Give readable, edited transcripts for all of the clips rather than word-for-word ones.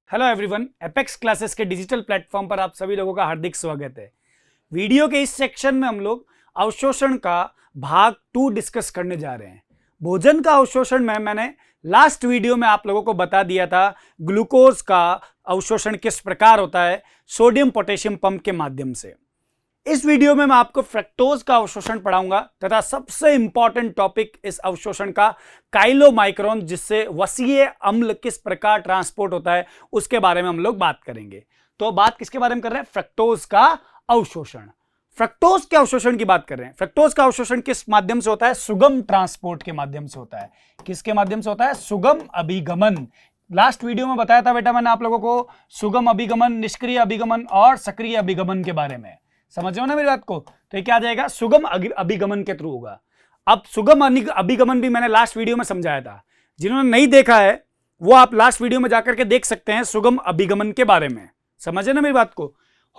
Hello everyone, apex classes के digital platform पर आप सभी लोगों का हार्दिक स्वागत है। वीडियो के इस सेक्शन में हम लोग अवशोषण का भाग 2 डिस्कस करने जा रहे हैं। भोजन का अवशोषण में मैंने लास्ट वीडियो में आप लोगों को बता दिया था ग्लूकोज का अवशोषण किस प्रकार होता है, सोडियम पोटेशियम पंप के माध्यम से। इस वीडियो में मैं आपको फ्रक्टोज का अवशोषण पढ़ाऊंगा तथा सबसे इंपॉर्टेंट टॉपिक इस अवशोषण का काइलोमाइक्रोन, जिससे वसीय अम्ल किस प्रकार ट्रांसपोर्ट होता है उसके बारे में हम लोग बात करेंगे। तो बात किसके बारे में कर रहे हैं? फ्रक्टोज का अवशोषण। फ्रक्टोज के अवशोषण की बात कर रहे हैं। फ्रक्टोज का अवशोषण किस माध्यम से होता है? सुगम ट्रांसपोर्ट के माध्यम से होता है। किसके माध्यम से होता है? सुगम अभिगमन। लास्ट वीडियो में बताया था बेटा मैंने आप लोगों को सुगम अभिगमन, निष्क्रिय अभिगमन और सक्रिय अभिगमन के बारे में। समझ रहे हो ना मेरी बात को? तो ये क्या आ जाएगा? सुगम अभिगमन के थ्रू होगा। अब सुगम अभिगमन भी मैंने लास्ट वीडियो में समझाया था। जिन्होंने नहीं देखा है वो आप लास्ट वीडियो में जाकर के देख सकते हैं सुगम अभिगमन के बारे में। समझे ना मेरी बात को?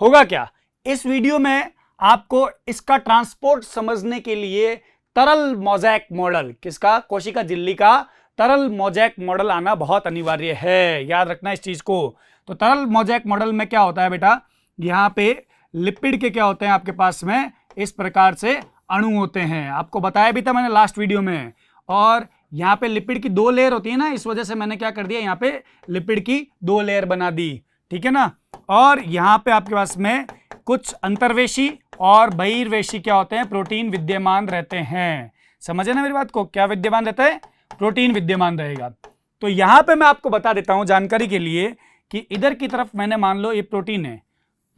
होगा क्या इस वीडियो में आपको इसका ट्रांसपोर्ट समझने के लिए तरल मोज़ेक मॉडल, किसका? कोशिका झिल्ली का तरल मोज़ेक मॉडल आना बहुत अनिवार्य है। याद रखना इस चीज को। तो तरल मोज़ेक मॉडल में क्या होता है बेटा? यहां पे लिपिड के क्या होते हैं आपके पास में? इस प्रकार से अणु होते हैं। आपको बताया भी था मैंने लास्ट वीडियो में। और यहाँ पे लिपिड की 2 लेयर होती है ना, इस वजह से मैंने क्या कर दिया, यहाँ पे लिपिड की 2 लेयर बना दी। ठीक है ना? और यहाँ पे आपके पास में कुछ अंतर्वेशी और बहिर्वेशी क्या होते हैं? प्रोटीन विद्यमान रहते हैं। समझे ना मेरी बात को? क्या विद्यमान रहता है? प्रोटीन विद्यमान रहेगा। तो यहाँ पे मैं आपको बता देता हूँ जानकारी के लिए कि इधर की तरफ मैंने मान लो ये प्रोटीन है,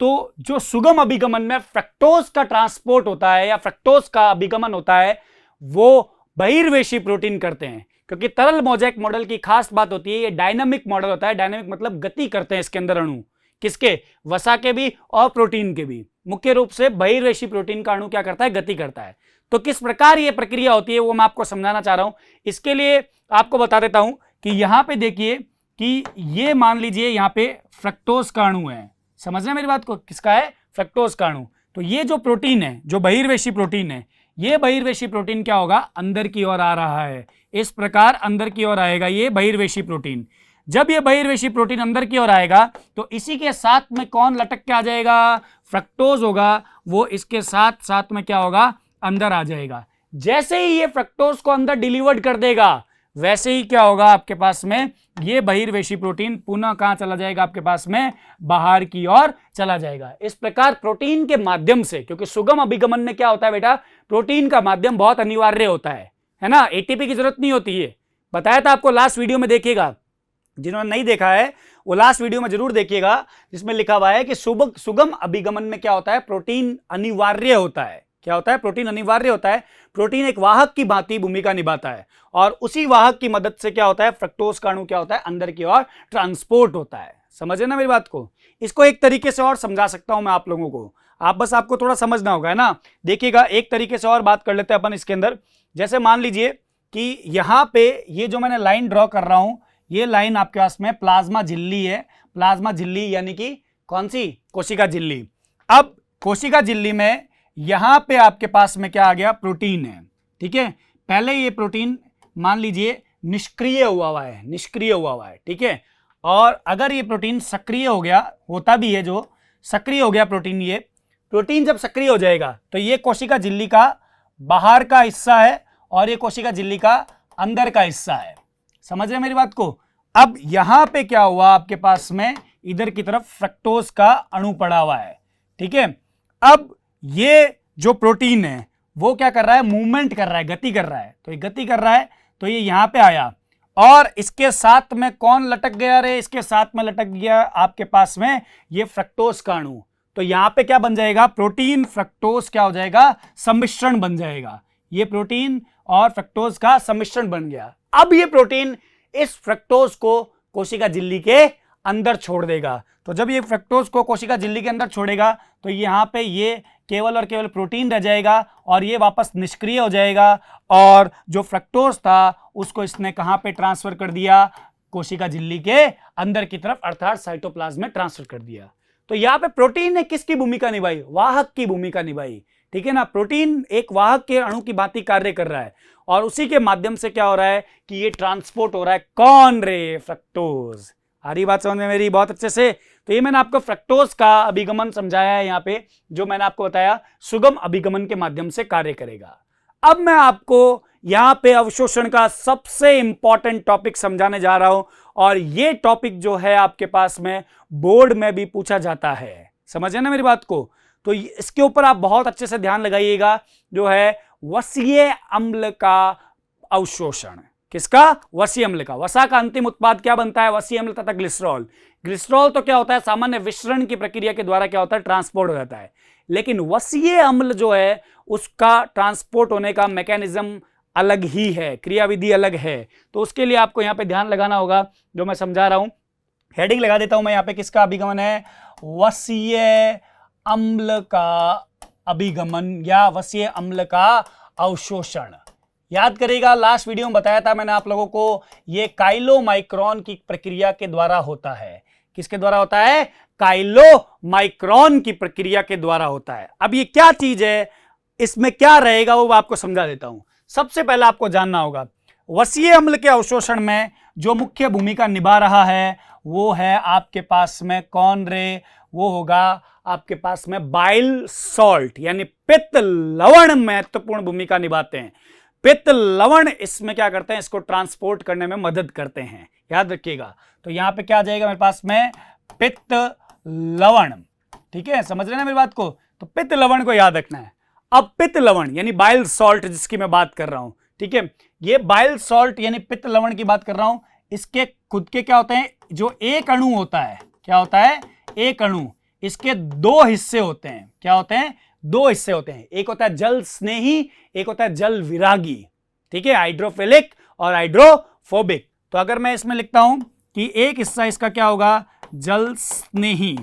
तो जो सुगम अभिगमन में फ्रक्टोज का ट्रांसपोर्ट होता है या फ्रक्टोज का अभिगमन होता है वो बहिर्वेशी प्रोटीन करते हैं। क्योंकि तरल मोज़ेक मॉडल की खास बात होती है, ये डायनामिक मॉडल होता है। डायनामिक मतलब गति करते हैं इसके अंदर अणु। किसके? वसा के भी और प्रोटीन के भी। मुख्य रूप से बहिर्वेशी प्रोटीन का अणु क्या करता है? गति करता है। तो किस प्रकार यह प्रक्रिया होती है वो मैं आपको समझाना चाह रहा हूं। इसके लिए आपको बता देता हूं कि यहां पे देखिए कि ये मान लीजिए यहां पे फ्रक्टोज का अणु है। समझना मेरी बात को? किसका है? फ्रक्टोज का अणु। तो ये जो प्रोटीन है, जो बहिर्वेशी प्रोटीन है, ये बहिर्वेशी प्रोटीन क्या होगा? अंदर की ओर आ रहा है। इस प्रकार अंदर की ओर आएगा ये बहिर्वेशी प्रोटीन। जब ये बहिर्वेशी प्रोटीन अंदर की ओर आएगा तो इसी के साथ में कौन लटक के आ जाएगा? फ्रक्टोज होगा। वो इसके साथ साथ में क्या होगा? अंदर आ जाएगा। जैसे ही ये फ्रक्टोज को अंदर डिलीवर्ड कर देगा वैसे ही क्या होगा आपके पास में? ये बहिर्वेशी प्रोटीन पुनः कहां चला जाएगा? आपके पास में बाहर की ओर चला जाएगा। इस प्रकार प्रोटीन के माध्यम से, क्योंकि सुगम अभिगमन में क्या होता है बेटा? प्रोटीन का माध्यम बहुत अनिवार्य होता है ना? एटीपी की जरूरत नहीं होती है। बताया था आपको लास्ट वीडियो में, देखिएगा। जिन्होंने नहीं देखा है वो लास्ट वीडियो में जरूर देखिएगा, जिसमें लिखा हुआ है कि सुगम अभिगमन में क्या होता है? प्रोटीन अनिवार्य होता है। क्या होता है? प्रोटीन अनिवार्य होता है। प्रोटीन एक वाहक की भांति भूमिका निभाता है और उसी वाहक की मदद से क्या होता है? फ्रक्टोज का अणु क्या होता है? अंदर की ओर ट्रांसपोर्ट होता है। समझे ना मेरी बात को? इसको एक तरीके से और समझा सकता हूं मैं आप लोगों को। आपको थोड़ा समझना होगा, है ना? देखिएगा, एक तरीके से और बात कर लेते हैं अपन इसके अंदर। जैसे मान लीजिए कि यहां पे ये जो मैंने लाइन ड्रॉ कर रहा हूं, ये लाइन आपके पास में प्लाज्मा झिल्ली है। प्लाज्मा झिल्ली यानी कि कौन सी? कोशिका झिल्ली। अब कोशिका झिल्ली में यहां पे आपके पास में क्या आ गया? प्रोटीन है। ठीक है? पहले ये प्रोटीन मान लीजिए निष्क्रिय हुआ है, निष्क्रिय हुआ है। ठीक है? और अगर ये प्रोटीन सक्रिय हो गया, होता भी है, जो सक्रिय हो गया प्रोटीन, ये प्रोटीन जब सक्रिय हो जाएगा तो ये कोशिका झिल्ली का बाहर का हिस्सा है और ये कोशिका झिल्ली का अंदर का हिस्सा है। समझ रहे मेरी बात को? अब यहां पे क्या हुआ आपके पास में? इधर की तरफ फ्रक्टोज का अणु पड़ा हुआ है। ठीक है? अब ये जो प्रोटीन है वो क्या कर रहा है? मूवमेंट कर रहा है, गति कर रहा है। तो ये गति कर रहा है तो ये यहां पे आया और इसके साथ में कौन लटक गया? रे, इसके साथ में लटक गया आपके पास में ये फ्रक्टोज का अणु। तो यहां पे क्या बन जाएगा? प्रोटीन फ्रक्टोज क्या हो जाएगा? सम्मिश्रण बन जाएगा। ये प्रोटीन और फ्रक्टोज का सम्मिश्रण बन गया। अब ये प्रोटीन इस फ्रक्टोज को कोशिका झिल्ली के अंदर छोड़ देगा। तो जब ये फ्रक्टोज को कोशिका झिल्ली के अंदर छोड़ेगा तो यहां पे ये केवल और केवल प्रोटीन रह जाएगा और ये वापस निष्क्रिय हो जाएगा। और जो फ्रक्टोज था उसको इसने कहां पे ट्रांसफर कर दिया? कोशिका झिल्ली के अंदर की तरफ, अर्थात साइटोप्लाज्म में ट्रांसफर कर दिया। तो यहां पे प्रोटीन ने किसकी भूमिका निभाई? वाहक की भूमिका निभाई। ठीक है ना? प्रोटीन एक वाहक के अणु की भांति कार्य कर रहा है और उसी के माध्यम से क्या हो रहा है कि ये ट्रांसपोर्ट हो रहा है। कौन? रे, फ्रक्टोज। आ रही बात समझ में मेरी बहुत अच्छे से? तो ये मैंने आपको फ्रक्टोज का अभिगमन समझाया है यहाँ पे, जो मैंने आपको बताया सुगम अभिगमन के माध्यम से कार्य करेगा। अब मैं आपको यहाँ पे अवशोषण का सबसे इंपॉर्टेंट टॉपिक समझाने जा रहा हूं, और ये टॉपिक जो है आपके पास में बोर्ड में भी पूछा जाता है। समझे ना मेरी बात को? तो इसके ऊपर आप बहुत अच्छे से ध्यान लगाइएगा, जो है वसीय अम्ल का अवशोषण। किसका? वसीय अम्ल का। वसा का अंतिम उत्पाद क्या बनता है? वसीय अम्ल तथा ग्लिसरॉल। ग्लिसरॉल तो क्या होता है, सामान्य विसरण की प्रक्रिया के द्वारा क्या होता है, ट्रांसपोर्ट हो जाता है। लेकिन वसीय अम्ल जो है उसका ट्रांसपोर्ट होने का मैकेनिज्म अलग ही है, क्रियाविधि अलग है। तो उसके लिए आपको यहाँ पे ध्यान लगाना होगा, जो मैं समझा रहा हूं। हेडिंग लगा देता हूं मैं यहाँ पे, किसका अभिगमन है? वसीय अम्ल का अभिगमन या वसीय अम्ल का अवशोषण। याद करेगा, लास्ट वीडियो में बताया था मैंने आप लोगों को, ये काइलोमाइक्रोन की प्रक्रिया के द्वारा होता है। किसके द्वारा होता है? काइलोमाइक्रोन की प्रक्रिया के द्वारा होता है। अब ये क्या चीज है, इसमें क्या रहेगा, वो आपको समझा देता हूं। सबसे पहले आपको जानना होगा, वसीय अम्ल के अवशोषण में जो मुख्य भूमिका निभा रहा है वो है आपके पास में कौन रे? वो होगा आपके पास में बाइल सॉल्ट, यानी पित्त लवण महत्वपूर्ण भूमिका निभाते हैं। पित्त लवण इसमें क्या करते हैं, इसको ट्रांसपोर्ट करने में मदद करते हैं। याद रखिएगा। तो यहां पे क्या आ जाएगा मेरे पास में? पित्त लवण। ठीक है, समझ रहे ना मेरी बात को? तो पित्त लवण को याद रखना है। अब पित्त लवण यानी बाइल सॉल्ट जिसकी मैं बात कर रहा हूं, ठीक है, ये बाइल सॉल्ट यानी पित्त लवण की बात कर रहा हूं। इसके खुद के क्या होते हैं, जो एक अणु होता है, क्या होता है? एक अणु, इसके दो हिस्से होते हैं। क्या होते हैं? दो हिस्से होते हैं। एक होता है जल स्नेही, एक होता है जल विरागी। ठीक है, हाइड्रोफिलिक और हाइड्रोफोबिक। तो अगर मैं इसमें लिखता हूं कि एक हिस्सा इसका क्या होगा? जल स्नेही,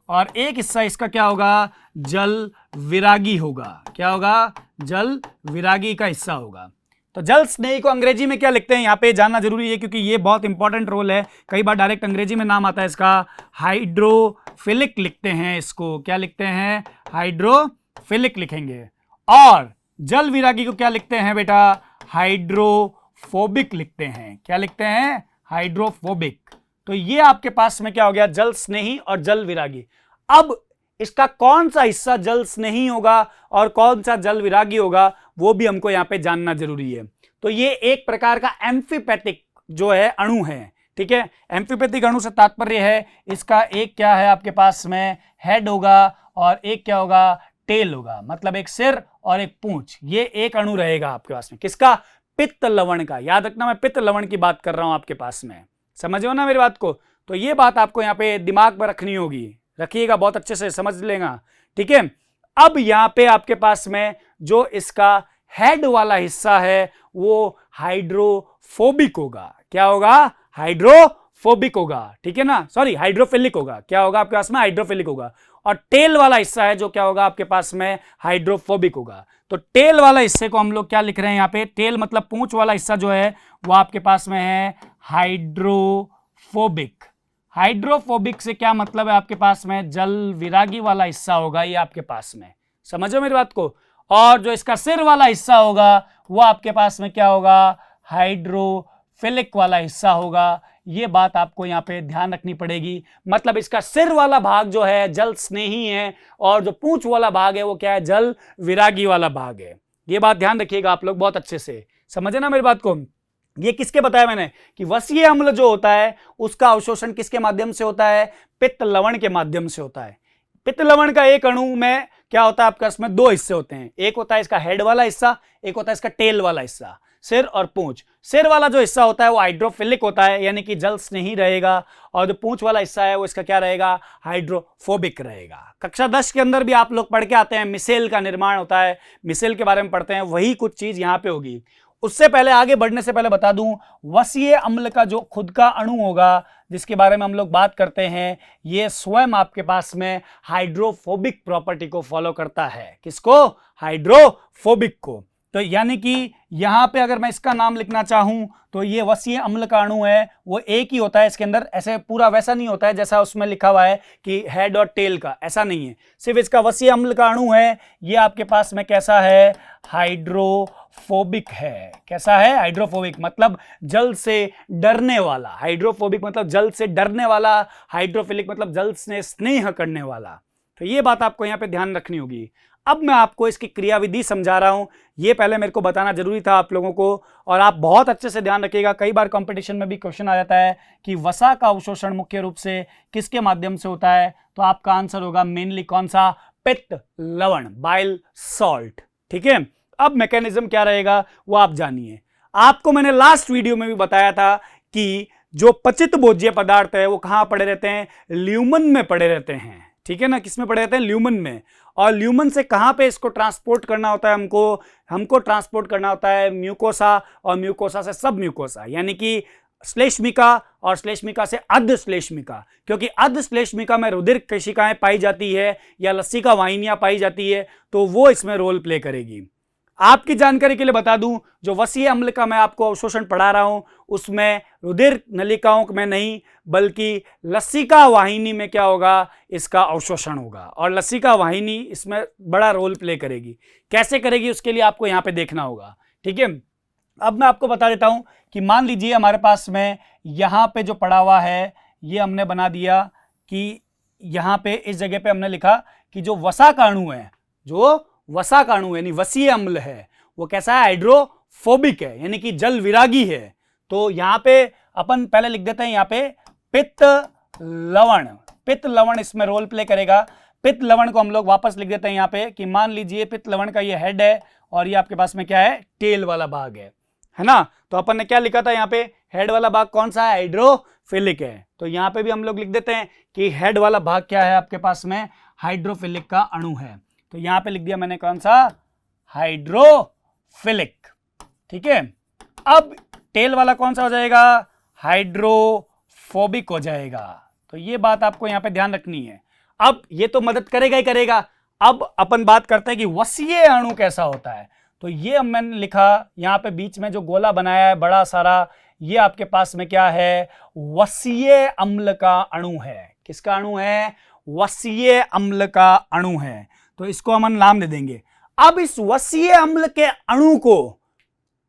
और एक हिस्सा इसका क्या होगा? जल विरागी होगा। क्या होगा? जल विरागी का हिस्सा होगा। तो जल स्नेही को अंग्रेजी में क्या लिखते हैं, यहां पे जानना जरूरी है, क्योंकि ये बहुत इंपॉर्टेंट रोल है। कई बार डायरेक्ट अंग्रेजी में नाम आता है इसका, हाइड्रोफिलिक लिखते हैं इसको। क्या लिखते हैं? हाइड्रोफिलिक लिखेंगे। और जल विरागी को क्या लिखते हैं बेटा? हाइड्रोफोबिक लिखते हैं। क्या लिखते हैं? हाइड्रोफोबिक। तो ये आपके पास में क्या हो गया? जल स्नेही और जल विरागी। अब इसका कौन सा हिस्सा जल स्नेही होगा और कौन सा जल विरागी होगा, वो भी हमको यहां पे जानना जरूरी है। तो ये एक प्रकार का एम्फीपैथिक जो है अणु है। ठीक है, एम्फीपैथिक अणु से तात्पर्य है इसका एक क्या है आपके पास में? हेड होगा, और एक क्या होगा? टेल होगा। मतलब एक सिर और एक पूंछ, ये एक अणु रहेगा आपके पास में। किसका? पित्त लवण का। याद रखना, मैं पित्त लवण की बात कर रहा हूं आपके पास में। समझो ना मेरी बात को? तो ये बात आपको यहाँ पे दिमाग में रखनी होगी, रखिएगा, बहुत अच्छे से समझ लेगा। ठीक है, अब यहां पे आपके पास में जो इसका हेड वाला हिस्सा है वो हाइड्रोफोबिक होगा। क्या होगा? हाइड्रोफोबिक होगा। ठीक है ना, सॉरी, हाइड्रोफिलिक होगा। क्या होगा आपके पास में? हाइड्रोफिलिक होगा। और टेल वाला हिस्सा है जो क्या होगा आपके पास में? हाइड्रोफोबिक होगा। तो टेल वाला हिस्से को हम लोग क्या लिख रहे हैं यहाँ पे? टेल मतलब पूंछ वाला हिस्सा जो है वो आपके पास में है हाइड्रोफोबिक। हाइड्रोफोबिक से क्या मतलब है आपके पास में? जल विरागी वाला हिस्सा होगा ये आपके पास में। समझो मेरी बात को? और जो इसका सिर वाला हिस्सा होगा वो आपके पास में क्या होगा? हाइड्रोफिलिक वाला हिस्सा होगा। ये बात आपको यहाँ पे ध्यान रखनी पड़ेगी। मतलब इसका सिर वाला भाग जो है जल स्नेही है, और जो पूंछ वाला भाग है वो क्या है? जल विरागी वाला भाग है। ये बात ध्यान रखिएगा आप लोग बहुत अच्छे से। समझे ना मेरी बात को? ये किसके बताया मैंने कि वसीय अम्ल जो होता है उसका अवशोषण किसके माध्यम से होता है? पित्त लवण के माध्यम से होता है। पित्त लवण का एक अणु में क्या होता है आपके पास में? दो हिस्से होते हैं। एक होता है इसका हेड वाला हिस्सा, एक होता है इसका टेल वाला हिस्सा, सिर और पूंछ। सिर वाला जो हिस्सा होता है वो हाइड्रोफिलिक होता है, यानी कि जल स्नेही रहेगा, और जो पूंछ वाला हिस्सा है वो इसका क्या रहेगा? हाइड्रोफोबिक रहेगा। कक्षा 10 के अंदर भी आप लोग पढ़ के आते हैं, मिसेल का निर्माण होता है, मिसेल के बारे में पढ़ते हैं, वही कुछ चीज यहां पे होगी। उससे पहले, आगे बढ़ने से पहले बता दूं, वसीय अम्ल का जो खुद का अणु होगा जिसके बारे में हम लोग बात करते हैं, ये स्वयं आपके पास में हाइड्रोफोबिक प्रॉपर्टी को फॉलो करता है। किसको? हाइड्रोफोबिक को। तो यानी कि यहां पे अगर मैं इसका नाम लिखना चाहूं तो ये वसीय अम्ल का अणु है वो एक ही होता है। इसके अंदर ऐसे पूरा वैसा नहीं होता है जैसा उसमें लिखा हुआ है कि हेड और टेल का, ऐसा नहीं है। सिर्फ इसका वसीय अम्ल का अणु है, ये आपके पास में कैसा है? हाइड्रो हाइड्रोफोबिक है। कैसा है? हाइड्रोफोबिक मतलब जल से डरने वाला। हाइड्रोफोबिक मतलब जल से डरने वाला, हाइड्रोफिलिक मतलब जल से स्नेह करने वाला। तो ये बात आपको यहां पे ध्यान रखनी होगी। अब मैं आपको इसकी क्रियाविधि समझा रहा हूं, ये पहले मेरे को बताना जरूरी था आप लोगों को, और आप बहुत अच्छे से ध्यान रखिएगा। कई बार कंपटीशन में भी क्वेश्चन आ जाता है कि वसा का अवशोषण मुख्य रूप से किसके माध्यम से होता है, तो आपका आंसर होगा मेनली कौन सा? पित्त लवण, बाइल सॉल्ट। ठीक है, अब मैकेनिज्म क्या रहेगा वो आप जानिए। आपको मैंने लास्ट वीडियो में भी बताया था कि जो पचित भोज्य पदार्थ है वो कहां पड़े रहते हैं? ल्यूमन में पड़े रहते हैं। ठीक है ना, किसमें पड़े रहते हैं? ल्यूमन में। और ल्यूमन से कहां पे इसको ट्रांसपोर्ट करना होता है? हमको ट्रांसपोर्ट करना होता है म्यूकोसा, और म्यूकोसा से सब म्यूकोसा, यानी कि श्लेष्मिका, और श्लेष्मिका से अर्ध श्लेष्मिका, क्योंकि अर्ध श्लेष्मिका में रुधिर कोशिकाएं पाई जाती है या लसिका वाहिनियां पाई जाती है, तो वो इसमें रोल प्ले करेगी। आपकी जानकारी के लिए बता दूं, जो वसीय अम्ल का मैं आपको अवशोषण पढ़ा रहा हूं उसमें रुधिर नलिकाओं में नहीं बल्कि लसिका वाहिनी में क्या होगा? इसका अवशोषण होगा, और लसिका वाहिनी इसमें बड़ा रोल प्ले करेगी। कैसे करेगी उसके लिए आपको यहां पे देखना होगा। ठीक है, अब मैं आपको बता देता हूं कि मान लीजिए हमारे पास में यहां पे जो पड़ा हुआ है ये हमने बना दिया कि यहां पे इस जगह पे हमने लिखा कि जो वसा का अणु है, जो वसा का अणु यानी वसीय अम्ल है, वो कैसा है? हाइड्रोफोबिक है, यानी कि जल विरागी है। तो यहां पे अपन पहले लिख देते हैं, यहां पे पित्त लवण, पित्त लवण इसमें रोल प्ले करेगा। पित्त लवण को हम लोग वापस लिख देते हैं यहां पे कि मान लीजिए पित्त लवण का ये हेड है और ये आपके पास में क्या है? टेल वाला भाग है ना। तो अपन ने क्या लिखा था यहाँ पे? हेड वाला भाग कौन सा है? हाइड्रोफिलिक है। तो यहाँ पे भी हम लोग लिख देते हैं कि हेड वाला भाग क्या है आपके पास में? हाइड्रोफिलिक का अणु है। तो यहां पे लिख दिया मैंने कौन सा? हाइड्रोफिलिक। ठीक है, अब टेल वाला कौन सा हो जाएगा? हाइड्रोफोबिक हो जाएगा। तो ये बात आपको यहां पे ध्यान रखनी है। अब ये तो मदद करेगा ही करेगा। अब अपन बात करते हैं कि वसीय अणु कैसा होता है। तो ये मैंने लिखा यहां पे बीच में जो गोला बनाया है बड़ा सारा, ये आपके पास में क्या है? वसीय अम्ल का अणु है। किसका अणु है? वसीय अम्ल का अणु है। तो इसको हम नाम दे देंगे। अब इस वसीय अम्ल के अणु को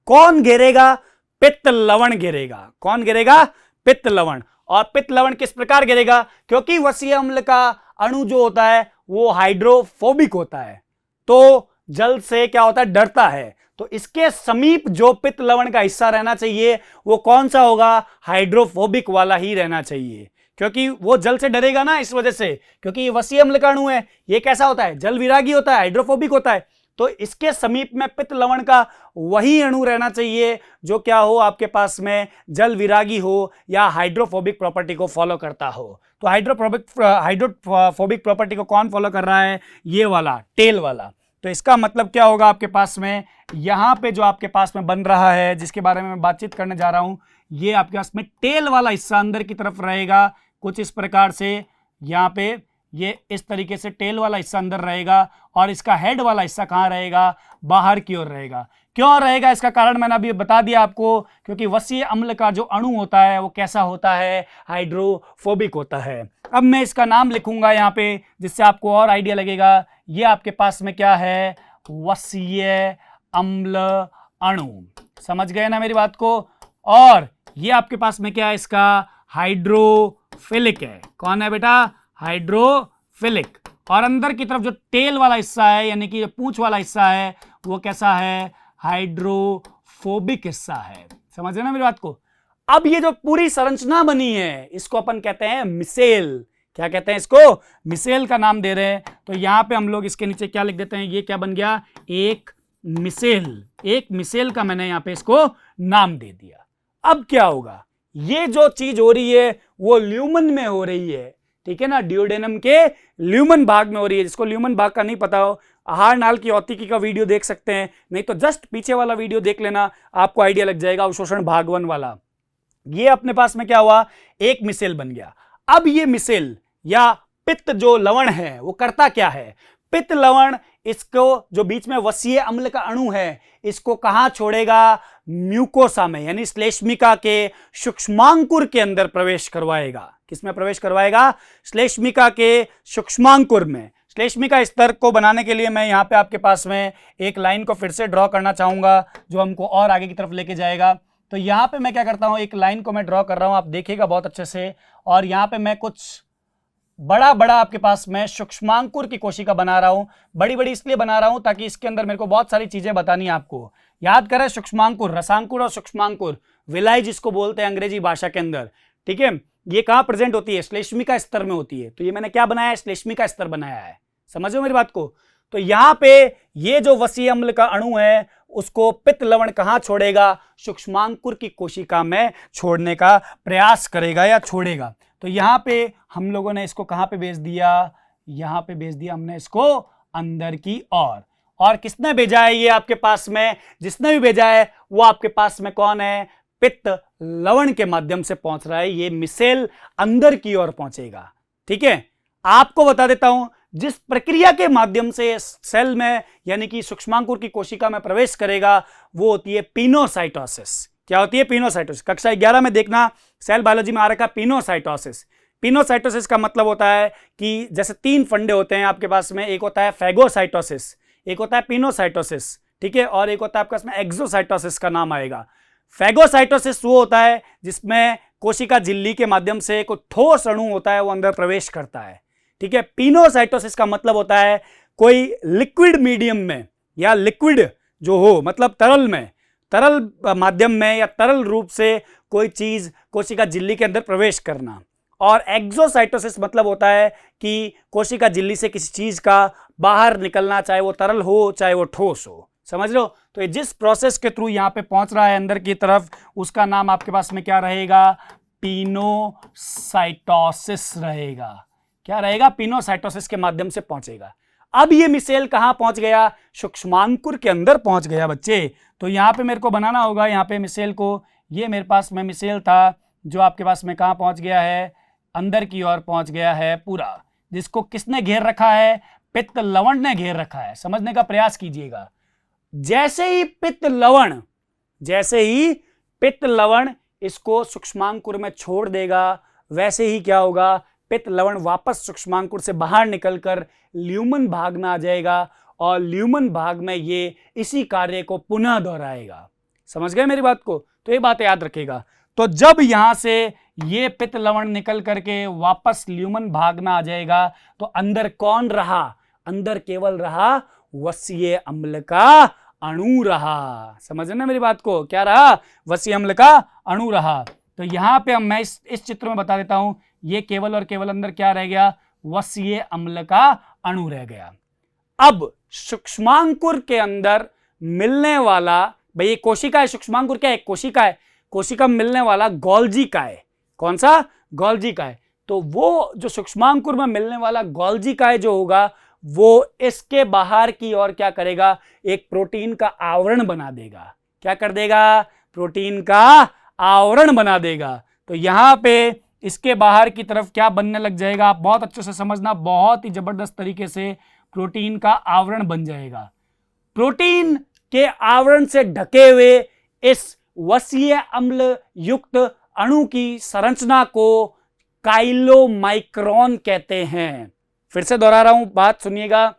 कौन घेरेगा? पित्त लवण घेरेगा। कौन घेरेगा? पित्त लवण। और पित्त लवण किस प्रकार घेरेगा? क्योंकि वसीय अम्ल का अणु जो होता है वो हाइड्रोफोबिक होता है, तो जल से क्या होता है? डरता है। तो इसके समीप जो पित्त लवण का हिस्सा रहना चाहिए वो कौन सा होगा? हाइड्रोफोबिक वाला ही रहना चाहिए, क्योंकि वो जल से डरेगा ना, इस वजह से, क्योंकि ये वसीय अम्ल का अणु है। ये कैसा होता है? जल विरागी होता है, हाइड्रोफोबिक होता है। तो इसके समीप में पित्त लवण का वही अणु रहना चाहिए जो क्या हो? आपके पास में जल विरागी हो या हाइड्रोफोबिक प्रॉपर्टी को फॉलो करता हो। तो हाइड्रोफोबिक प्रॉपर्टी को कौन फॉलो कर रहा है? ये वाला, टेल वाला। तो इसका मतलब क्या होगा आपके पास में? यहां पे जो आपके पास में बन रहा है, जिसके बारे में मैं बातचीत करने जा रहा हूं, ये आपके पास में टेल वाला हिस्सा अंदर की तरफ रहेगा कुछ इस प्रकार से। यहां पे ये इस तरीके से टेल वाला हिस्सा अंदर रहेगा, और इसका हेड वाला हिस्सा कहां रहेगा? बाहर की ओर रहेगा। क्यों रहेगा? इसका कारण मैंने अभी बता दिया आपको, क्योंकि वसीय अम्ल का जो अणु होता है वो कैसा होता है? हाइड्रोफोबिक होता है। अब मैं इसका नाम लिखूंगा यहाँ पे, जिससे आपको और आइडिया लगेगा। ये आपके पास में क्या है? वसीय अम्ल अणु। समझ गए ना मेरी बात को? और ये आपके पास में क्या है? इसका हाइड्रोफिलिक है। कौन है बेटा? हाइड्रोफिलिक। और अंदर की तरफ जो टेल वाला हिस्सा है, यानी कि जो पूंछ वाला हिस्सा है, वो कैसा है? हाइड्रोफोबिक हिस्सा है। समझ रहे ना मेरी बात को? अब ये जो पूरी संरचना बनी है इसको अपन कहते हैं मिसेल। क्या कहते हैं इसको? मिसेल का नाम दे रहे हैं। तो यहां पे हम लोग इसके नीचे क्या लिख देते हैं? ये क्या बन गया? एक मिसेल। एक मिसेल का मैंने यहां पे इसको नाम दे दिया। अब क्या होगा? ये जो चीज हो रही है वो ल्यूमन में हो रही है। ठीक है ना, डियोडेनम के ल्यूमन भाग में हो रही है। जिसको ल्यूमन भाग का नहीं पता हो, आहार नाल की औतिकी का वीडियो देख सकते हैं, नहीं तो जस्ट पीछे वाला वीडियो देख लेना, आपको आइडिया लग जाएगा। अवशोषण भाग 1 वाला। ये अपने पास में क्या हुआ? एक मिसेल बन गया। अब ये मिसेल या पित्त जो लवण है वो करता क्या है? पित्त लवण इसको जो बीच में वसीय अम्ल का अणु है इसको कहां छोड़ेगा? म्यूकोसा में, यानी श्लेष्मिका के सूक्ष्मांकुर के अंदर प्रवेश करवाएगा। किसमें प्रवेश करवाएगा? श्लेष्मिका के सूक्ष्मांकुर में। श्लेष्मिका स्तर को बनाने के लिए मैं यहाँ पे आपके पास में एक लाइन को फिर से ड्रॉ करना चाहूंगा जो हमको और आगे की तरफ लेके जाएगा। तो यहाँ पे मैं क्या करता हूँ, एक लाइन को मैं ड्रॉ कर रहा हूँ, आप देखिएगा बहुत अच्छे से। और यहाँ पे मैं कुछ बड़ा बड़ा आपके पास में सूक्ष्मांकुर की कोशिका बना रहा हूं। बड़ी बड़ी इसलिए बना रहा हूं ताकि इसके अंदर मेरे को बहुत सारी चीजें बतानी है आपको। याद करें, सूक्ष्मांकुर, रसांकुर और सूक्ष्मांकुर, विलाई जिसको बोलते हैं अंग्रेजी भाषा के अंदर, ठीक है। ये कहां प्रेजेंट होती है? श्लेष्मिका स्तर में होती है। तो ये मैंने क्या बनाया है? श्लेष्मिका स्तर बनाया है। समझो मेरी बात को। तो यहां पे ये जो वसीय अम्ल का अणु है उसको पित्त लवण कहां छोड़ेगा? सूक्ष्मांकुर की कोशिका में छोड़ने का प्रयास करेगा या छोड़ेगा। तो यहां पे हम लोगों ने इसको कहां पे भेज दिया? यहां पे भेज दिया हमने इसको अंदर की ओर। और किसने भेजा है ये आपके पास में? जिसने भी भेजा है वो आपके पास में कौन है? पित्त लवण के माध्यम से पहुंच रहा है। ये मिसेल अंदर की ओर पहुंचेगा, ठीक है। आपको बता देता हूं, जिस प्रक्रिया के माध्यम से सेल में यानी कि सूक्ष्मांकुर की कोशिका में प्रवेश करेगा वो होती है पिनोसाइटोसिस। क्या होती है? पिनोसाइटोसिस। कक्षा 11 में देखना, सेल बायोलॉजी में आ रखा पिनोसाइटोसिस। पिनोसाइटोसिस का मतलब होता है कि जैसे 3 फंडे होते हैं आपके पास में, एक होता है फैगोसाइटोसिस, एक होता है पिनोसाइटोसिस, ठीक है, और एक होता है आपके पास में एक्सोसाइटोसिस का नाम आएगा। फैगोसाइटोसिस वो होता है जिसमें कोशिका झिल्ली के माध्यम से कोई ठोस अणु होता है वो अंदर प्रवेश करता है, ठीक है। पिनोसाइटोसिस का मतलब होता है कोई लिक्विड मीडियम में या लिक्विड जो हो, मतलब तरल में, तरल माध्यम में या तरल रूप से कोई चीज कोशिका झिल्ली के अंदर प्रवेश करना। और एक्सोसाइटोसिस मतलब होता है कि कोशिका झिल्ली से किसी चीज का बाहर निकलना, चाहे वो तरल हो चाहे वो ठोस हो। समझ लो। तो ये जिस प्रोसेस के थ्रू यहां पे पहुंच रहा है अंदर की तरफ, उसका नाम आपके पास में क्या रहेगा? पिनोसाइटोसिस रहेगा। क्या रहेगा? पिनोसाइटोसिस के माध्यम से पहुंचेगा। अब ये मिसेल कहां पहुंच गया? सूक्ष्मांकुर के अंदर पहुंच गया बच्चे। तो यहां पे मेरे को बनाना होगा यहां पे मिसेल को। ये मेरे पास में मिसेल था जो आपके पास में कहां पहुंच गया है? अंदर की ओर पहुंच गया है पूरा। जिसको किसने घेर रखा है? पित्त लवण ने घेर रखा है। समझने का प्रयास कीजिएगा। जैसे ही पित्त लवण इसको सूक्ष्मांकुर में छोड़ देगा, वैसे ही क्या होगा? पित्त लवण वापस सूक्ष्मांकुर से बाहर निकलकर ल्यूमन भाग में आ जाएगा और ल्यूमन भाग में ये इसी कार्य को पुनः दोहराएगा। समझ गए मेरी बात को? तो ये बात याद रखिएगा। तो जब यहां से ये पित्त लवण निकल करके वापस ल्यूमन भाग में आ जाएगा तो अंदर कौन रहा? अंदर केवल रहा वसीय अम्ल का अणु रहा। समझना मेरी बात को? क्या रहा? वसीय अम्ल का अणु रहा। तो यहां पे मैं इस चित्र में बता देता हूं, ये केवल और केवल अंदर क्या रह गया? वसीय अम्ल का अणु रह गया। अब सूक्ष्मांकुर के अंदर मिलने वाला, भाई ये कोशिका है, सूक्ष्मांकुर क्या है? कोशिका है। कोशिका में मिलने वाला गोल्जी का है। कौन सा? गोल्जी का है। तो वो जो सूक्ष्मांकुर में मिलने वाला गोल्जी का है जो होगा, वो इसके बाहर की ओर क्या करेगा? एक प्रोटीन का आवरण बना देगा। क्या कर देगा? प्रोटीन का आवरण बना देगा। तो यहां पे इसके बाहर की तरफ क्या बनने लग जाएगा? आप बहुत अच्छे से समझना, बहुत ही जबरदस्त तरीके से प्रोटीन का आवरण बन जाएगा। प्रोटीन के आवरण से ढके हुए इस वसीय अम्ल युक्त अणु की संरचना को काइलोमाइक्रोन कहते हैं। फिर से दोहरा रहा हूं, बात सुनिएगा।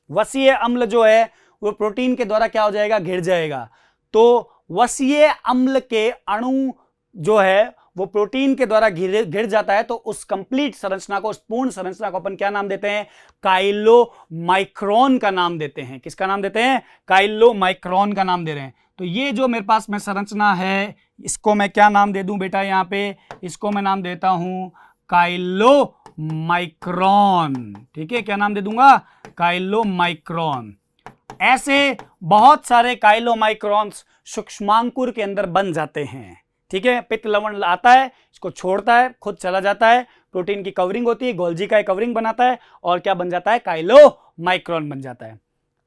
वसीय अम्ल जो है वो प्रोटीन के द्वारा क्या हो जाएगा? घिर जाएगा। तो वसीय अम्ल के अणु जो है वो प्रोटीन के द्वारा घिर जाता है। तो उस कंप्लीट संरचना को, उस पूर्ण संरचना को अपन क्या नाम देते हैं? काइलोमाइक्रोन का नाम देते हैं। किसका नाम देते हैं? काइलोमाइक्रोन का नाम दे रहे हैं। तो ये जो मेरे पास में संरचना है, इसको मैं क्या नाम दे दूं बेटा? यहां पे इसको मैं नाम देता हूं काइलोमाइक्रोन। ठीक है, क्या नाम दे दूंगा? काइलोमाइक्रोन। ऐसे बहुत सारे काइलोमाइक्रोन्स सूक्ष्मांकुर के अंदर बन जाते हैं। ठीक है, पित्त लवण आता है, इसको छोड़ता है, खुद चला जाता है, प्रोटीन की कवरिंग होती है, गोल्जी का कवरिंग बनाता है और क्या बन जाता है? काइलोमाइक्रोन बन जाता है।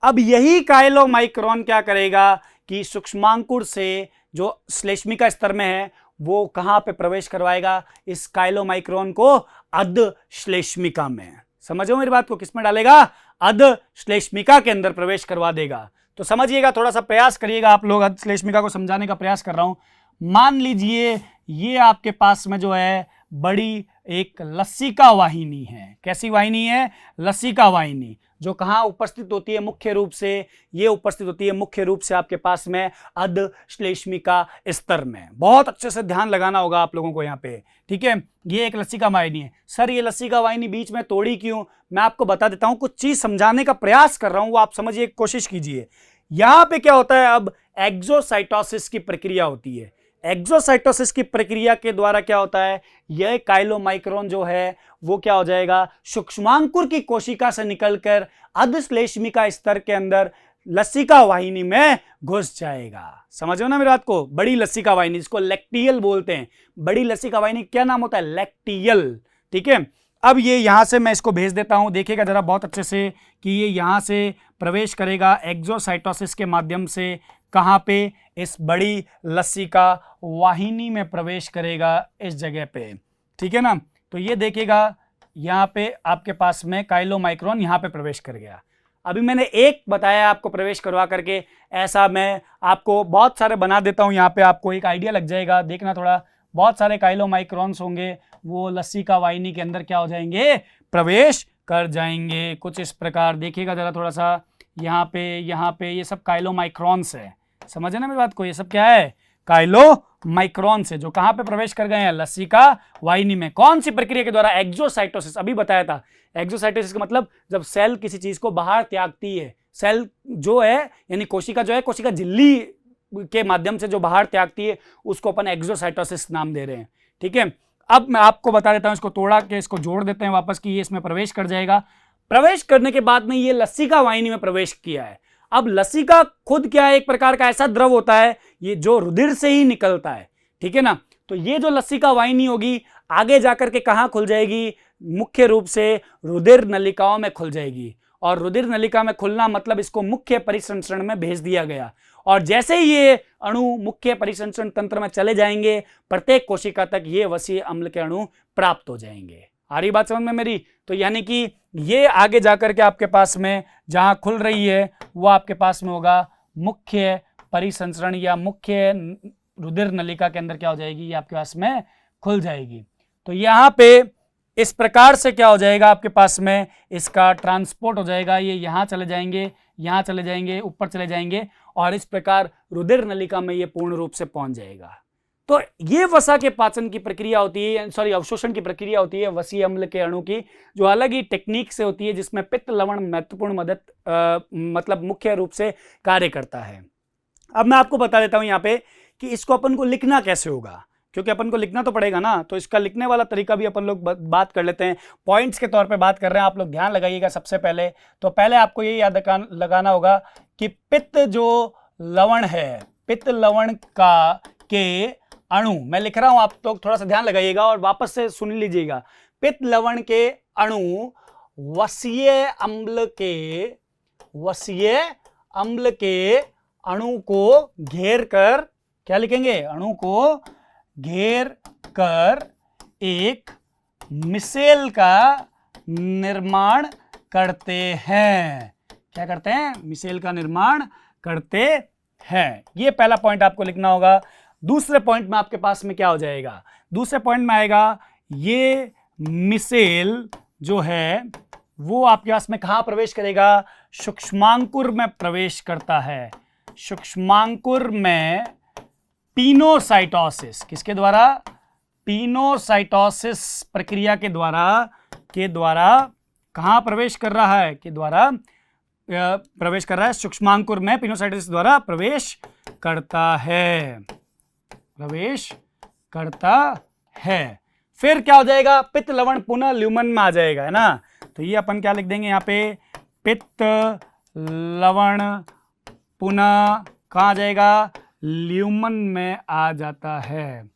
अब यही काइलोमाइक्रोन क्या करेगा कि सूक्ष्मांकुर से जो श्लेष्मिका स्तर में है वो कहां पे प्रवेश करवाएगा? इस काइलोमाइक्रोन को अधश्लेष्मिका में। समझो मेरी बात को? किसमें डालेगा? अधश्लेष्मिका के अंदर प्रवेश करवा देगा। तो समझिएगा, थोड़ा सा प्रयास करिएगा आप लोग। अधश्लेष्मिका को समझाने का प्रयास कर रहा हूं। मान लीजिए ये आपके पास में जो है बड़ी एक लसिका वाहिनी है। कैसी वाहिनी है? लसिका वाहिनी, जो कहाँ उपस्थित होती है मुख्य रूप से? ये उपस्थित होती है मुख्य रूप से आपके पास में अधश्लेष्मिका स्तर में। बहुत अच्छे से ध्यान लगाना होगा आप लोगों को यहाँ पे, ठीक है। ये एक लसिका वाहिनी है। सर ये लसिका वाहिनी बीच में तोड़ी क्यों? मैं आपको बता देता हूं, कुछ चीज समझाने का प्रयास कर रहा हूं, वो आप समझिए, कोशिश कीजिए। यहां पे क्या होता है, अब एक्सोसाइटोसिस की प्रक्रिया होती है। एक्सोसाइटोसिस की प्रक्रिया के द्वारा क्या होता है, यह काइलोमाइक्रोन जो है वो क्या हो जाएगा, सूक्ष्मांकुर की कोशिका से निकलकर अधश्लेष्मिका स्तर के अंदर लसिका वाहिनी में घुस जाएगा। समझो ना मेरी बात को? बड़ी लसिका वाहिनी, इसको लैक्टियल बोलते हैं। बड़ी लसिका वाहिनी क्या नाम होता है? लैक्टियल, ठीक है। अब ये यहां से मैं इसको भेज देता हूं, देखिएगा जरा बहुत अच्छे से कि ये यहां से प्रवेश करेगा एक्सोसाइटोसिस के माध्यम से। कहां पे? इस बड़ी लसिका वाहिनी में प्रवेश करेगा, इस जगह पे, ठीक है ना। तो ये देखिएगा यहां पे आपके पास में काइलोमाइक्रोन यहां पे प्रवेश कर गया। अभी मैंने एक बताया आपको प्रवेश करवा करके, ऐसा मैं आपको बहुत सारे बना देता हूं, यहाँ पे आपको एक आइडिया लग जाएगा। देखना थोड़ा, बहुत सारे काइलोमाइक्रोन्स होंगे, वो लसिका वाहिनी के अंदर क्या हो जाएंगे, प्रवेश कर जाएंगे। कुछ इस प्रकार देखिएगा जरा थोड़ा सा, यहाँ पे ये सब काइलोमाइक्रोन्स है। समझे ना मेरी बात को? ये सब क्या है? काइलोमाइक्रोन्स है, जो कहाँ पे प्रवेश कर गए हैं, लसिका वाहिनी में। कौन सी प्रक्रिया के द्वारा? एक्सोसाइटोसिस, अभी बताया था। एक्सोसाइटोसिस का मतलब जब सेल किसी चीज को बाहर त्यागती है, सेल जो है यानी कोशिका जो है, कोशिका झिल्ली के माध्यम से जो बाहर त्यागती है, उसको अपन एक्सोसाइटोसिस नाम दे रहे हैं, ठीक है। अब मैं आपको बता देता हूं, इसको तोड़ा के इसको जोड़ देते हैं वापस कि ये इसमें प्रवेश कर जाएगा। प्रवेश करने के बाद में ये लसिका वाहिनी में प्रवेश किया है। अब लसिका खुद क्या है, एक प्रकार का ऐसा द्रव होता है ये जो रुधिर से ही निकलता है, ठीक है ना। तो ये जो लसिका वाहिनी होगी आगे जाकर के कहां खुल जाएगी, मुख्य रूप से रुधिर नलिकाओं में खुल जाएगी। और रुधिर नलिका में खुलना मतलब इसको मुख्य परिसंचरण में भेज दिया गया। और जैसे ही ये अणु मुख्य परिसंचरण तंत्र में चले जाएंगे, प्रत्येक कोशिका तक ये वसीय अम्ल के अणु प्राप्त हो जाएंगे। आ रही बात समझ में मेरी? तो यानी कि ये आगे जाकर के आपके पास में जहां खुल रही है वो आपके पास में होगा मुख्य परिसंचरण या मुख्य रुधिर नलिका के अंदर क्या हो जाएगी, ये आपके पास में खुल जाएगी। तो यहां पे इस प्रकार से क्या हो जाएगा, आपके पास में इसका ट्रांसपोर्ट हो जाएगा। ये यहां चले जाएंगे, यहां चले जाएंगे, ऊपर चले जाएंगे, और इस प्रकार रुधिर नलिका में ये पूर्ण रूप से पहुंच जाएगा। तो ये वसा के पाचन की प्रक्रिया होती है, सॉरी अवशोषण की प्रक्रिया होती है वसीय अम्ल के अणु की, जो अलग ही टेक्निक से होती है, जिसमें पित्त लवण महत्वपूर्ण मदद मतलब मुख्य रूप से कार्य करता है। अब मैं आपको बता देता हूं यहाँ पे कि इसको अपन को लिखना कैसे होगा, क्योंकि अपन को लिखना तो पड़ेगा ना। तो इसका लिखने वाला तरीका भी अपन लोग बात कर लेते हैं, पॉइंट्स के तौर पे बात कर रहे हैं। आप लोग ध्यान लगाइएगा। सबसे पहले तो पहले आपको ये याद लगाना होगा कि पित्त जो लवण है, पित्त लवण का के अणु मैं लिख रहा हूं, आप तो थोड़ा सा ध्यान लगाइएगा और वापस से सुन लीजिएगा। पित्त लवण के अणु वसीय अम्ल के अणु को घेर कर, क्या लिखेंगे, अणु को घेर कर एक मिसेल का निर्माण करते हैं। क्या करते हैं? मिसेल का निर्माण करते हैं। ये पहला पॉइंट आपको लिखना होगा। दूसरे पॉइंट में आपके पास में क्या हो जाएगा, दूसरे पॉइंट में आएगा ये मिसेल जो है वो आपके पास में कहां प्रवेश करेगा, सूक्ष्मांकुर में प्रवेश करता है। सूक्ष्मांकुर में पिनोसाइटोसिस, किसके द्वारा, पिनोसाइटोसिस प्रक्रिया के द्वारा कहां प्रवेश कर रहा है, के द्वारा प्रवेश कर रहा है, सूक्ष्मांकुर में पिनोसाइटोसिस द्वारा प्रवेश करता है। फिर क्या हो जाएगा, पित्त लवण पुनः ल्यूमन में आ जाएगा, है ना। तो ये अपन क्या लिख देंगे यहाँ पे, पित्त लवण पुनः कहाँ आ जाएगा, ल्यूमन में आ जाता है,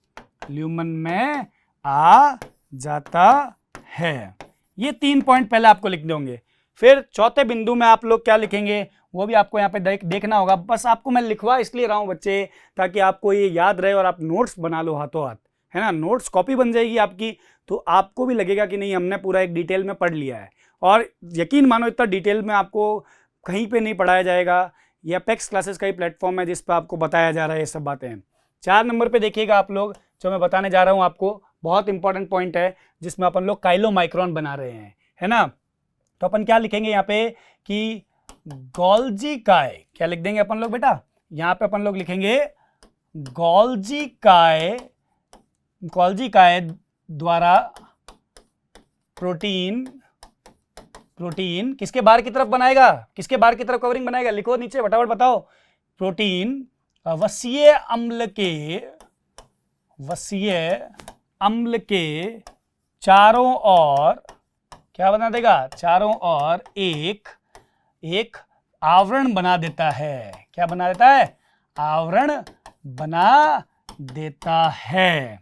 ल्यूमन में आ जाता है। ये 3 पॉइंट पहले आपको लिखने होंगे। फिर चौथे बिंदु में आप लोग क्या लिखेंगे वो भी आपको यहाँ पे देखना होगा। बस आपको मैं लिखवा इसलिए रहा हूँ बच्चे, ताकि आपको ये याद रहे और आप नोट्स बना लो हाथों हाथ, है ना। नोट्स कॉपी बन जाएगी आपकी, तो आपको भी लगेगा कि नहीं हमने पूरा एक डिटेल में पढ़ लिया है। और यकीन मानो इतना डिटेल में आपको कहीं पे नहीं पढ़ाया जाएगा। ये अपेक्स क्लासेस का ही प्लेटफॉर्म है जिस पर आपको बताया जा रहा है ये सब बातें। 4 नंबर पे देखिएगा आप लोग, जो मैं बताने जा रहा हूँ आपको, बहुत इंपॉर्टेंट पॉइंट है जिसमें अपन लोग काइलोमाइक्रॉन बना रहे हैं, है ना। तो अपन क्या लिखेंगे यहाँ पे कि गोल्जी काय, क्या लिख देंगे अपन लोग बेटा, यहाँ पे अपन लोग लिखेंगे गोल्जी काय द्वारा प्रोटीन किसके बाहर की तरफ बनाएगा, किसके बाहर की तरफ कवरिंग बनाएगा, लिखो नीचे फटाफट बताओ। प्रोटीन वसीय अम्ल के चारों ओर क्या बना देगा, चारों ओर एक आवरण बना देता है। क्या बना देता है, आवरण बना देता है।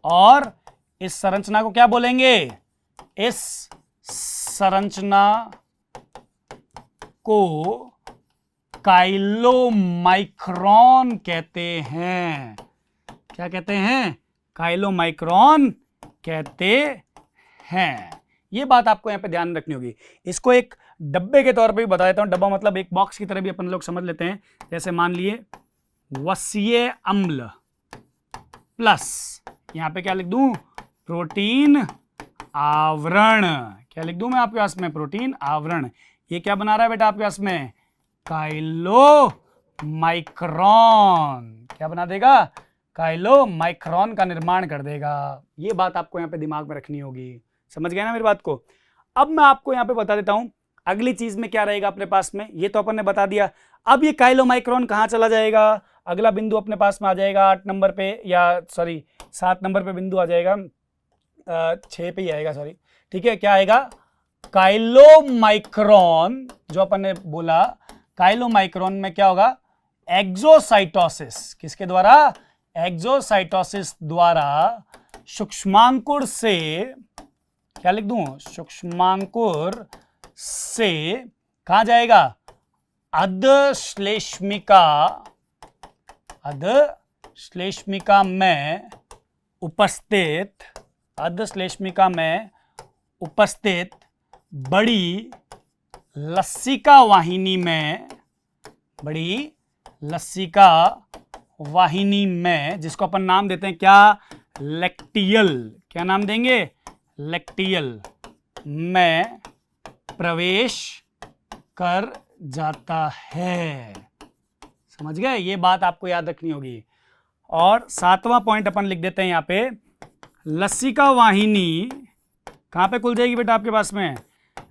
और इस संरचना को क्या बोलेंगे, इस संरचना को काइलोमाइक्रॉन कहते हैं। क्या कहते हैं, काइलोमाइक्रॉन कहते हैं। ये बात आपको यहाँ पे ध्यान रखनी होगी। इसको एक डब्बे के तौर पे भी बता देता हूँ। डब्बा मतलब एक बॉक्स की तरह भी अपन लोग समझ लेते हैं। जैसे मान लिए वसीय अम्ल प्लस यहाँ पे क्या लिख दूं, प्रोटीन आवरण। क्या लिख दूं मैं आपके पास में, प्रोटीन आवरण। ये क्या बना रहा है बेटा आपके पास में, काइलोमाइक्रॉन। क्या बना देगा, काइलोमाइक्रॉन का निर्माण कर देगा। ये बात आपको यहाँ पे दिमाग में रखनी होगी। समझ गए ना मेरी बात को। अब मैं आपको यहाँ पे बता देता हूं अगली चीज में क्या रहेगा अपने पास में। ये तो अपन ने बता दिया। अब ये काइलोमाइक्रॉन कहां चला जाएगा, अगला बिंदु अपने पास में आ जाएगा 8 नंबर पे, या सॉरी 7 नंबर पे बिंदु आ जाएगा, 6 पे ही आएगा, सॉरी ठीक है। क्या आएगा, काइलोमाइक्रॉन। जो अपन ने बोला काइलोमाइक्रॉन में क्या होगा, एक्सोसाइटोसिस। किसके द्वारा, एक्सोसाइटोसिस द्वारा सूक्ष्मांकुर से, क्या लिख दूं, सूक्ष्मांकुर से कहां जाएगा, अधश्लेष्मिका में उपस्थित बड़ी लसिका वाहिनी में, जिसको अपन नाम देते हैं क्या, लैक्टियल। क्या नाम देंगे, लैक्टियल में प्रवेश कर जाता है। समझ गए, ये बात आपको याद रखनी होगी। और 7वां पॉइंट अपन लिख देते हैं यहाँ पे, लसिका वाहिनी कहां पे खुल जाएगी बेटा आपके पास में,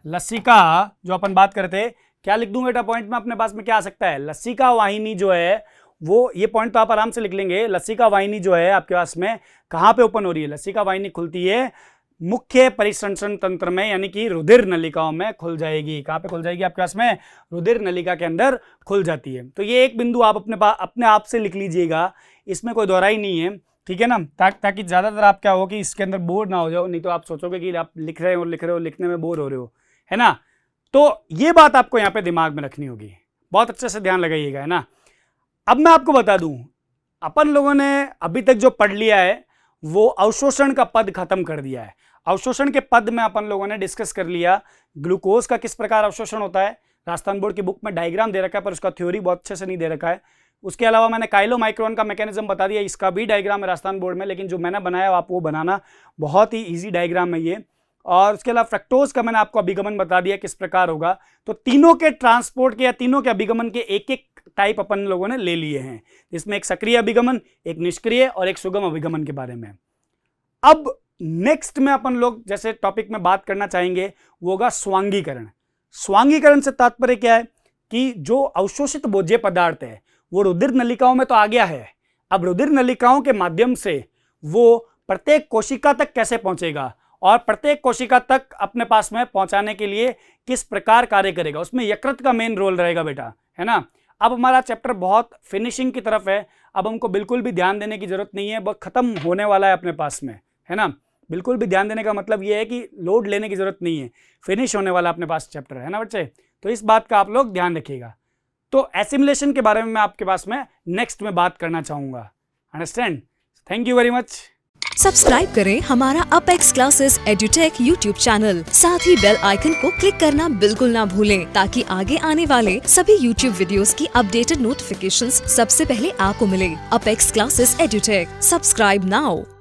लसिका जो अपन बात करते, क्या लिख दूं बेटा पॉइंट में अपने पास में क्या आ सकता है, लसिका वाहिनी जो है वो, ये पॉइंट तो आप आराम से लिख लेंगे। लसिका वाहिनी जो है आपके पास में कहां पे ओपन हो रही है, लसिका वाहिनी खुलती है मुख्य परिसंचरण तंत्र में, यानी कि रुधिर नलिकाओं में खुल जाएगी। कहां पे खुल जाएगी आपके पास में, रुधिर नलिका के अंदर खुल जाती है। तो ये एक बिंदु आप अपने आप से लिख लीजिएगा, इसमें कोई दोहराई नहीं है, ठीक है ना। ताकि ज्यादातर आप क्या हो कि इसके अंदर बोर ना हो जाओ, नहीं तो आप सोचोगे कि आप लिख रहे हो लिखने में बोर हो रहे हो, है ना। तो ये बात आपको यहाँ पे दिमाग में रखनी होगी, बहुत अच्छे से ध्यान लगाइएगा, है ना। अब मैं आपको बता दूं, अपन लोगों ने अभी तक जो पढ़ लिया है वो अवशोषण का पद खत्म कर दिया है। अवशोषण के पद में अपन लोगों ने डिस्कस कर लिया ग्लूकोज का किस प्रकार अवशोषण होता है। राजस्थान बोर्ड की बुक में डायग्राम दे रखा है पर उसका थ्योरी बहुत अच्छे से नहीं दे रखा है। उसके अलावा मैंने काइलोमाइक्रॉन का मैकेनिज्म बता दिया, इसका भी डायग्राम है राजस्थान बोर्ड में, लेकिन जो मैंने बनाया आप वो बनाना, बहुत ही ईजी डायग्राम है ये। और उसके अलावा फ्रक्टोज का मैंने आपको अभिगमन बता दिया किस प्रकार होगा। तो तीनों के ट्रांसपोर्ट के या तीनों के अभिगमन के एक एक टाइप अपन लोगों ने ले लिए हैं, जिसमें एक सक्रिय अभिगमन, एक निष्क्रिय और एक सुगम अभिगमन के बारे में। अब नेक्स्ट में अपन लोग जैसे टॉपिक में बात करना चाहेंगे वो होगा स्वांगीकरण। स्वांगीकरण से तात्पर्य क्या है कि जो अवशोषित भोज्य पदार्थ है वो रुधिर नलिकाओं में तो आ गया है, अब रुधिर नलिकाओं के माध्यम से वो प्रत्येक कोशिका तक कैसे पहुंचेगा और प्रत्येक कोशिका तक अपने पास में पहुंचाने के लिए किस प्रकार कार्य करेगा, उसमें यकृत का मेन रोल रहेगा बेटा, है ना। अब हमारा चैप्टर बहुत फिनिशिंग की तरफ है, अब हमको बिल्कुल भी ध्यान देने की जरूरत नहीं है, बहुत खत्म होने वाला है अपने पास में, है ना। बिल्कुल भी ध्यान देने का मतलब ये है कि लोड लेने की जरूरत नहीं है, फिनिश होने वाला अपने पास चैप्टर, है ना बच्चे। तो इस बात का आप लोग ध्यान रखिएगा। तो एसिमिलेशन के बारे में मैं आपके पास में नेक्स्ट में बात करना चाहूंगा, understand. Thank you very much. Subscribe करें हमारा apex classes edutech YouTube channel, साथ ही बेल आइकन को क्लिक करना बिल्कुल ना भूलें ताकि आगे आने वाले सभी यूट्यूब वीडियोस की अपडेटेड नोटिफिकेशंस सबसे पहले आपको मिले। Apex classes edutech, subscribe now.